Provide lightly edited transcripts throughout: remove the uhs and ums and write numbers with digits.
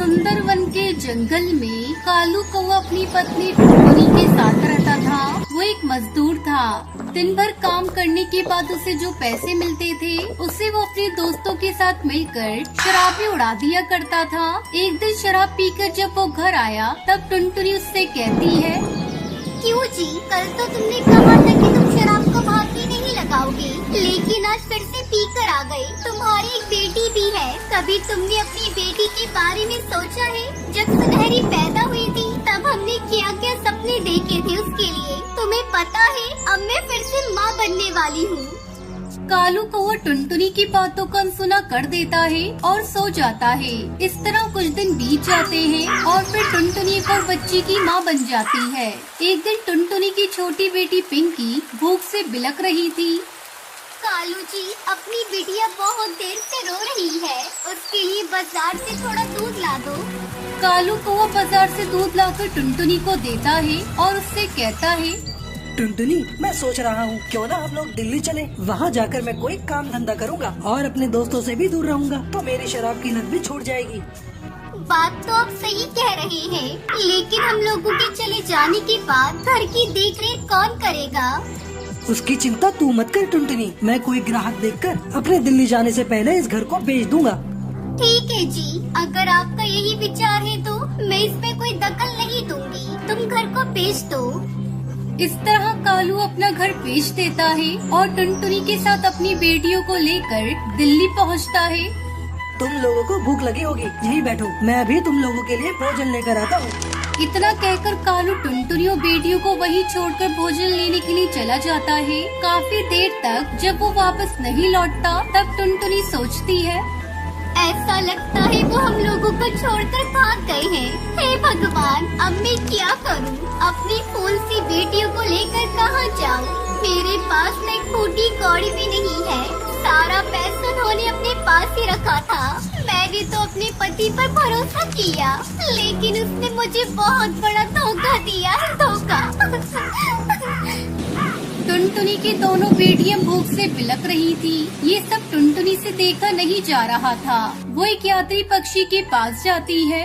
सुंदरवन के जंगल में कालू कौवा अपनी पत्नी टुनटुनी के साथ रहता था। वो एक मजदूर था। दिन भर काम करने के बाद उसे जो पैसे मिलते थे उससे वो अपने दोस्तों के साथ मिलकर शराब में उड़ा दिया करता था। एक दिन शराब पीकर जब वो घर आया तब टुनटुनी उससे कहती है, क्यों जी, कल तो तुमने कहा था कि तुम शराब को भागी नहीं लगाओगे, लेकिन आज फिर से पी कर आ गए। तुम्हारी एक बेटी भी है, कभी तुमने अपनी बेटी के बारे में सोचा है? जब सुनहरी पैदा हुई थी तब हमने क्या क्या सपने देखे थे उसके लिए। तुम्हें पता है, अब मैं फिर से माँ बनने वाली हूँ। कालू कौवा टुनटुनी की बातों को अनसुना कर देता है और सो जाता है। इस तरह कुछ दिन बीत जाते हैं और फिर टुनटुनी एक और बच्ची की माँ बन जाती है। एक दिन टुनटुनी की छोटी बेटी पिंकी भूख से बिलख रही थी। कालू जी, अपनी बिटिया बहुत देर से रो रही है, उसके लिए बाजार से थोड़ा दूध ला दो। कालू कौवा बाजार से दूध लाकर टुनटुनी को देता है और उससे कहता है, टुनटुनी, मैं सोच रहा हूँ क्यों ना हम लोग दिल्ली चले। वहाँ जाकर मैं कोई काम धंधा करूँगा और अपने दोस्तों से भी दूर रहूँगा, तो मेरी शराब की लत भी छूट जाएगी। बात तो आप सही कह रहे हैं, लेकिन हम लोगों के चले जाने के बाद घर की देखरेख कौन करेगा? उसकी चिंता तू मत कर टुनटुनी, मैं कोई ग्राहक देखकर अपने दिल्ली जाने से पहले इस घर को बेच दूंगा। ठीक है जी, अगर आपका यही विचार है तो मैं इसमें कोई दखल नहीं दूंगी। तुम घर को बेच दो। इस तरह कालू अपना घर बेच देता है और टुनटुनी के साथ अपनी बेटियों को लेकर दिल्ली पहुंचता है। तुम लोगों को भूख लगी होगी, यहीं बैठो, मैं अभी तुम लोगों के लिए भोजन लेकर आता हूँ। इतना कहकर कालू टुनटुनी और बेटियों को वहीं छोड़कर भोजन लेने के लिए चला जाता है। काफी देर तक जब वो वापस नहीं लौटता तब टुनटुनी सोचती है, ऐसा लगता है वो हम लोगों को छोड़कर भाग गए हैं। हे भगवान, अब मैं क्या करूं? अपनी फूल सी बेटियों को लेकर कहां जाऊं? मेरे पास में एक फूटी कौड़ी भी नहीं है। सारा पैसा उन्होंने अपने पास ही रखा था। मैंने तो अपने पति पर भरोसा किया, लेकिन उसने मुझे बहुत बड़ा धोखा दिया है, धोखा। टुनटुनी की दोनों बेटियां भूख से बिलख रही थी। ये सब टुनटुनी से देखा नहीं जा रहा था। वो एक यात्री पक्षी के पास जाती है।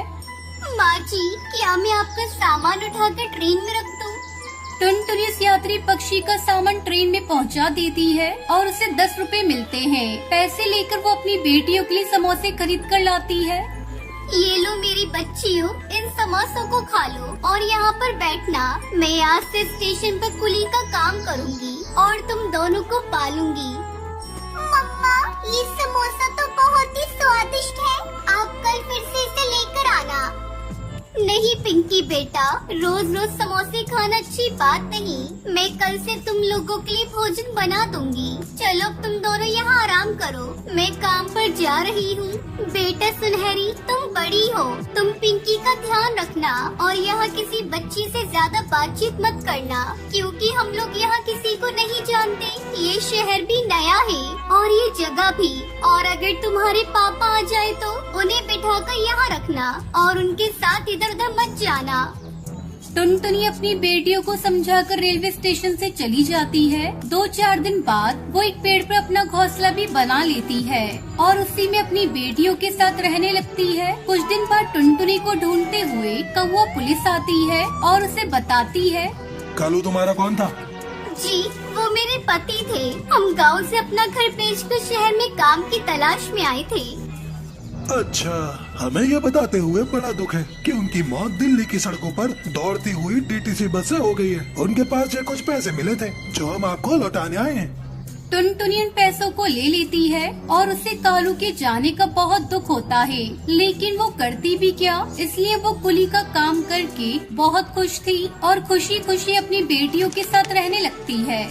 माँ जी, क्या मैं आपका सामान उठाकर ट्रेन में रख दूं? टुनटुनी इस यात्री पक्षी का सामान ट्रेन में पहुंचा देती है और उसे 10 रुपए मिलते हैं। पैसे लेकर वो अपनी बेटियों के लिए समोसे खरीद कर लाती है। ये लो मेरी बच्चियों, इन समोसों को खा लो और यहाँ पर बैठना। मैं आज से स्टेशन पर कुली का काम करूँगी और तुम दोनों को पालूंगी। मम्मा, ये समोसा तो बहुत ही स्वादिष्ट है। आप कल फिर से इसे लेकर आना। नहीं पिंकी बेटा, रोज रोज समोसे खाना अच्छी बात नहीं। मैं कल से तुम लोगों के लिए भोजन बना दूंगी। चलो तुम दोनों यहाँ आराम करो, मैं काम पर जा रही हूँ। बेटा सुनहरी, तुम बड़ी हो, तुम पिंकी का ध्यान रखना और यहाँ किसी बच्ची से ज्यादा बातचीत मत करना, क्योंकि हम लोग यहाँ किसी को नहीं जानते। ये शहर भी नया है और ये जगह भी। और अगर तुम्हारे पापा आ जाए तो उन्हें बिठाकर यहाँ रखना और उनके साथ इधर उधर मत जाना। टुनटुनी अपनी बेटियों को समझाकर रेलवे स्टेशन से चली जाती है। 2-4 दिन बाद वो एक पेड़ पर अपना घोंसला भी बना लेती है और उसी में अपनी बेटियों के साथ रहने लगती है। कुछ दिन बाद टुनटुनी को ढूंढते हुए कौवा पुलिस आती है और उसे बताती है, कालू तुम्हारा कौन था? जी, वो मेरे पति थे। हम गांव से अपना घर बेचकर शहर में काम की तलाश में आए थे। अच्छा, हमें यह बताते हुए बड़ा दुख है कि उनकी मौत दिल्ली की सड़कों पर दौड़ती हुई डीटीसी बस से हो गई है। उनके पास से कुछ पैसे मिले थे जो हम आपको लौटाने आए हैं। टुनटुनी उन पैसों को ले लेती है और उसे कालू के जाने का बहुत दुख होता है, लेकिन वो करती भी क्या, इसलिए वो कुली का काम करके बहुत खुश थी और खुशी खुशी अपनी बेटियों के साथ रहने लगती है।